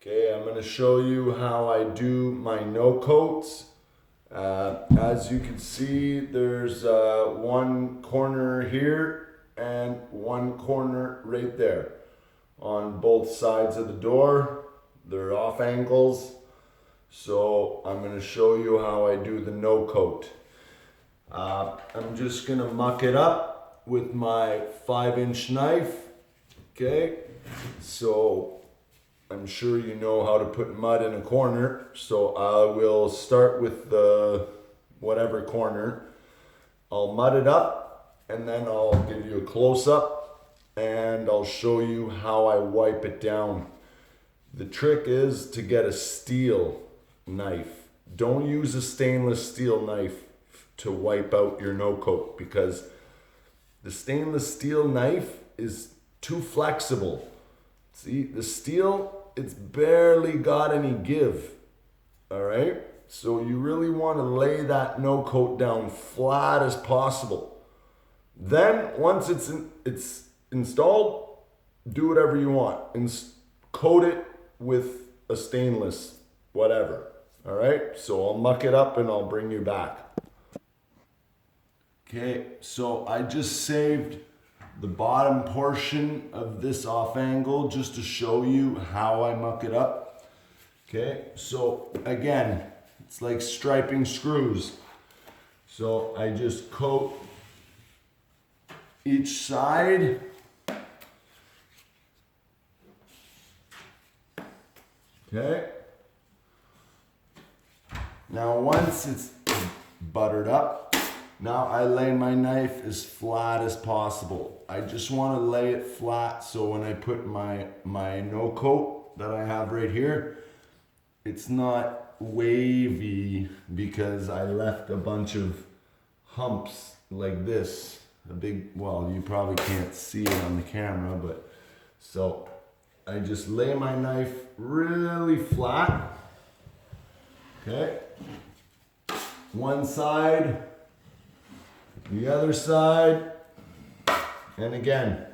Okay, I'm going to show you how I do my no coats. As you can see, there's one corner here and one corner right there on both sides of the door. They're off angles. So I'm going to show you how I do the no coat. I'm just going to muck it up with my 5-inch knife. Okay, so I'm sure you know how to put mud in a corner, so I will start with the whatever corner. I'll mud it up and then I'll give you a close-up and I'll show you how I wipe it down. The trick is to get a steel knife. Don't use a stainless steel knife to wipe out your no coat because the stainless steel knife is too flexible. See, the steel, it's barely got any give, all right? So you really want to lay that no coat down flat as possible. Then once it's installed, do whatever you want. Coat it with a stainless, whatever, all right? So I'll muck it up and I'll bring you back. Okay, so I just saved the bottom portion of this off angle just to show you how I muck it up. Okay, so again, it's like striping screws. So I just coat each side. Okay. Now once it's buttered up, now I lay my knife as flat as possible. I just want to lay it flat so when I put my no coat that I have right here, it's not wavy because I left a bunch of humps like this. A big, well, you probably can't see it on the camera, but so I just lay my knife really flat. Okay. One side. The other side, and again,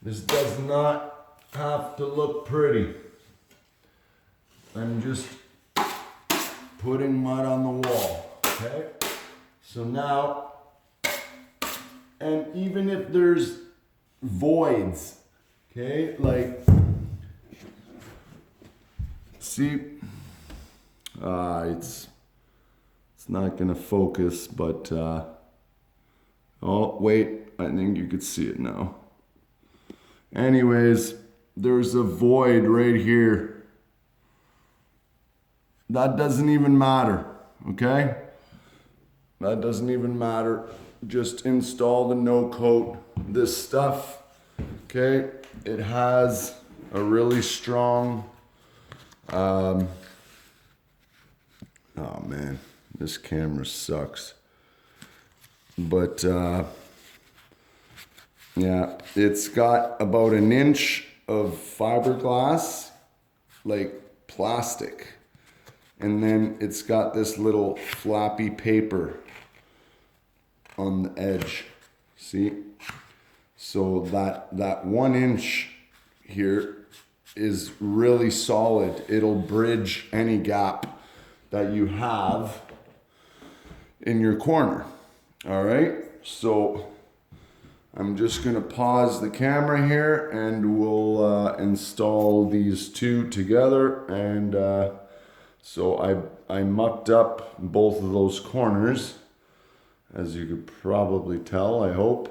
this does not have to look pretty. I'm just putting mud on the wall, okay? So now, and even if there's voids, okay, like, see, it's not gonna focus, but, oh, wait, I think you could see it now. Anyways, there's a void right here. That doesn't even matter, okay? That doesn't even matter. Just install the no coat. This stuff, okay, it has a really strong, oh man, this camera sucks. But yeah, it's got about 1 inch of fiberglass, like plastic. And then it's got this little flappy paper on the edge. See? So that 1 inch here is really solid. It'll bridge any gap that you have in your corner. All right, so I'm just gonna pause the camera here and we'll install these two together. And so I mucked up both of those corners, as you could probably tell, I hope.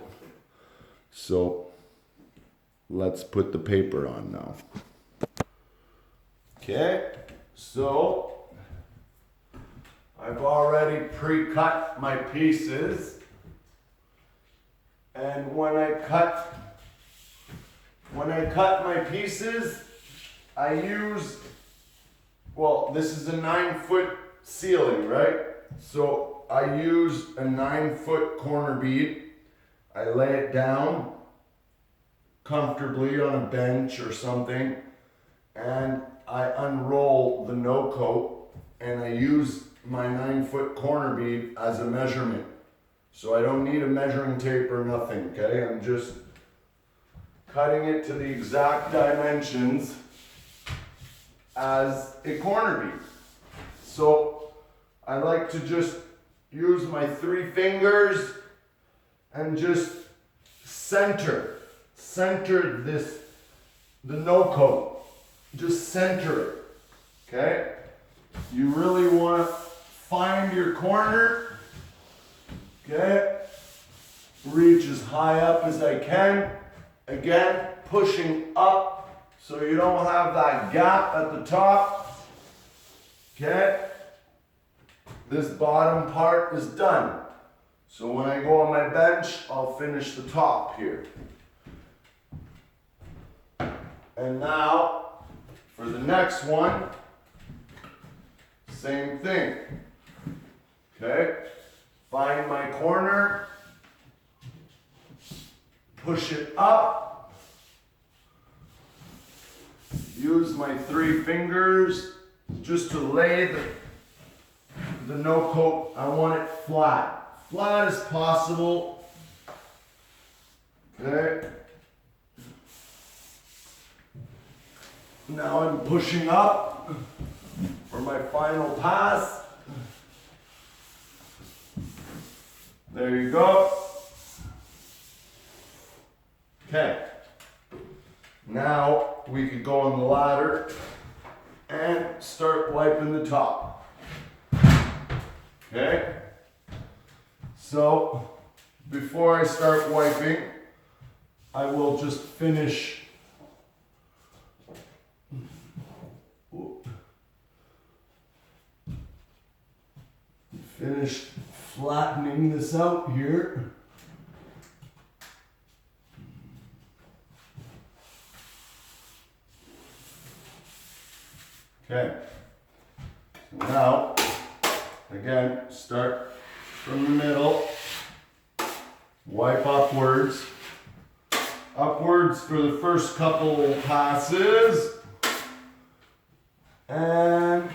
So let's put the paper on now. Okay, so I've already pre-cut my pieces, and when I cut my pieces, I use, well, this is a 9-foot ceiling, right? So I use a 9-foot corner bead. I lay it down comfortably on a bench or something, and I unroll the no coat, and I use my 9-foot corner bead as a measurement. So I don't need a measuring tape or nothing, okay? I'm just cutting it to the exact dimensions as a corner bead. So I like to just use my 3 fingers and just center this, the no coat. Just center it, okay? You really want to find your corner, okay? Reach as high up as I can. Again, pushing up so you don't have that gap at the top, okay? This bottom part is done. So when I go on my bench, I'll finish the top here. And now, for the next one, same thing. Okay? Find my corner, push it up, use my 3 fingers just to lay the no coat. I want it flat as possible. Okay? Now I'm pushing up for my final pass. There you go. Okay. Now we could go on the ladder and start wiping the top. Okay? So, before I start wiping, I will just finish flattening this out here. Okay. Now, again, start from the middle, wipe upwards. Upwards for the first couple passes. And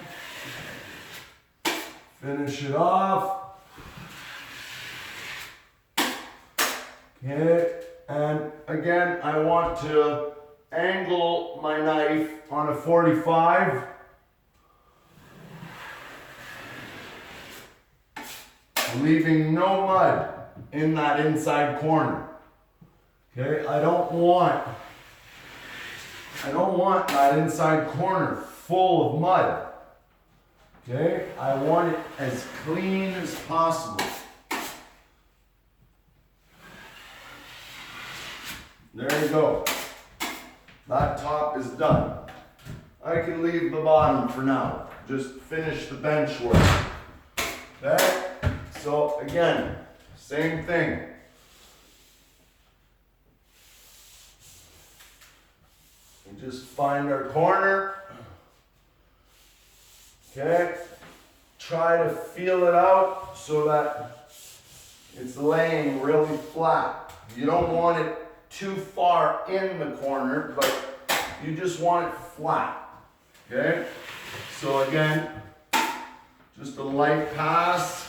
finish it off. Okay, and again, I want to angle my knife on a 45. Leaving no mud in that inside corner. Okay, I don't want that inside corner full of mud. Okay, I want it as clean as possible. There you go. That top is done. I can leave the bottom for now. Just finish the bench work. Okay, so again, same thing. We just find our corner. Okay, try to feel it out so that it's laying really flat. You don't want it too far in the corner, but you just want it flat. Okay, so again, just a light pass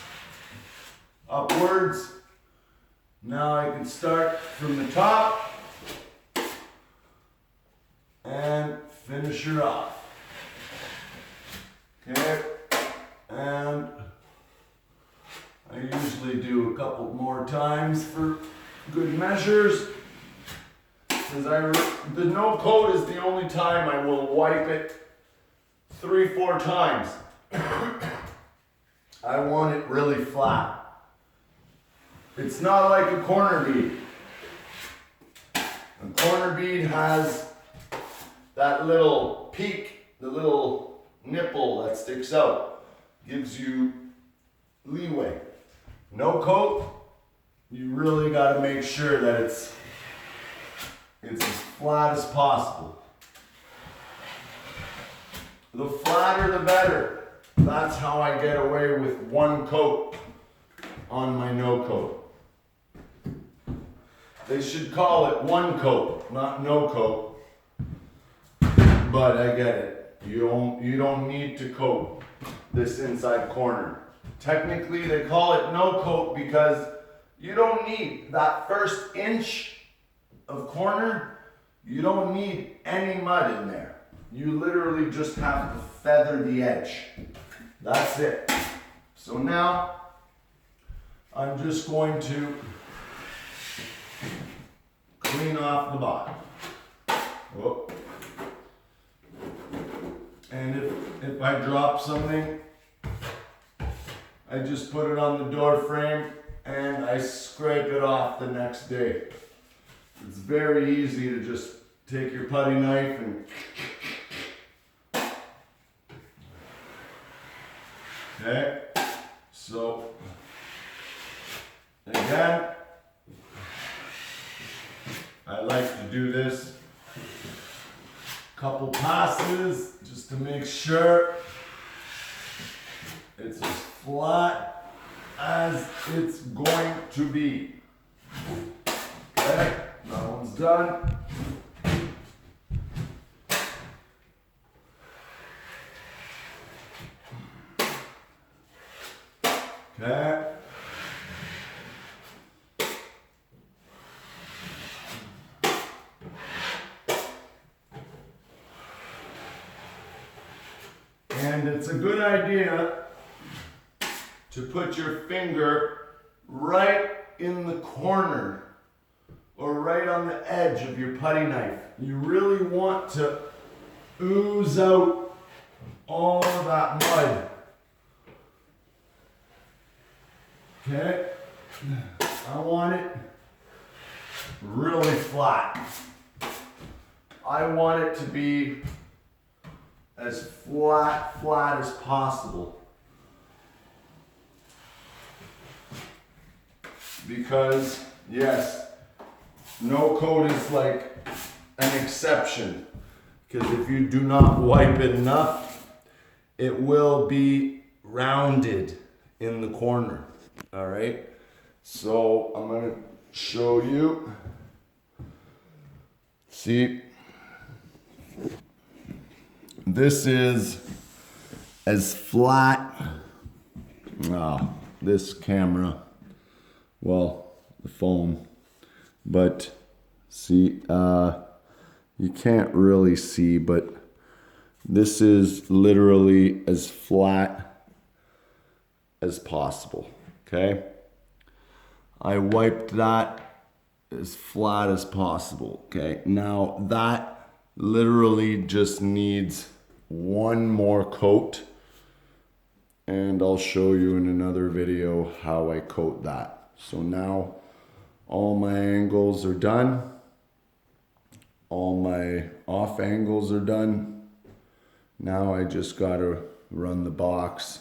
upwards. Now I can start from the top and finish her off. Okay, and I usually do a couple more times for good measures, because the no coat is the only time I will wipe it 3-4 times. I want it really flat. It's not like a corner bead. A corner bead has that little peak, the little nipple that sticks out, gives you leeway. No coat, you really got to make sure that it's as flat as possible. The flatter the better. That's how I get away with one coat on my no coat. They should call it one coat, not no coat. But I get it. You don't need to coat this inside corner. Technically, they call it no coat because you don't need that first inch of corner. You don't need any mud in there. You literally just have to feather the edge. That's it. So now I'm just going to clean off the bottom. Whoop. And if I drop something, I just put it on the door frame and I scrape it off the next day. It's very easy to just take your putty knife and okay, so again, I like to do this a couple passes just to make sure it's as flat as it's going to be. Okay, that one's done. Okay. And it's a good idea to put your finger right in the corner or right on the edge of your putty knife. You really want to ooze out all of that mud. Okay, I want it really flat. I want it to be as flat as possible. Because, yes, no coat is like an exception. Because if you do not wipe it enough, it will be rounded in the corner. All right, so I'm going to show you. See, this is as flat. This camera, well, the phone, but see, you can't really see, but this is literally as flat as possible. Okay, I wiped that as flat as possible. Okay, now that literally just needs one more coat, and I'll show you in another video how I coat that. So now all my angles are done, all my off angles are done. Now I just gotta run the box.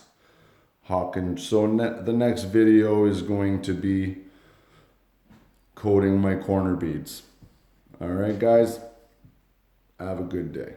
So the next video is going to be coating my corner beads. All right, guys, have a good day.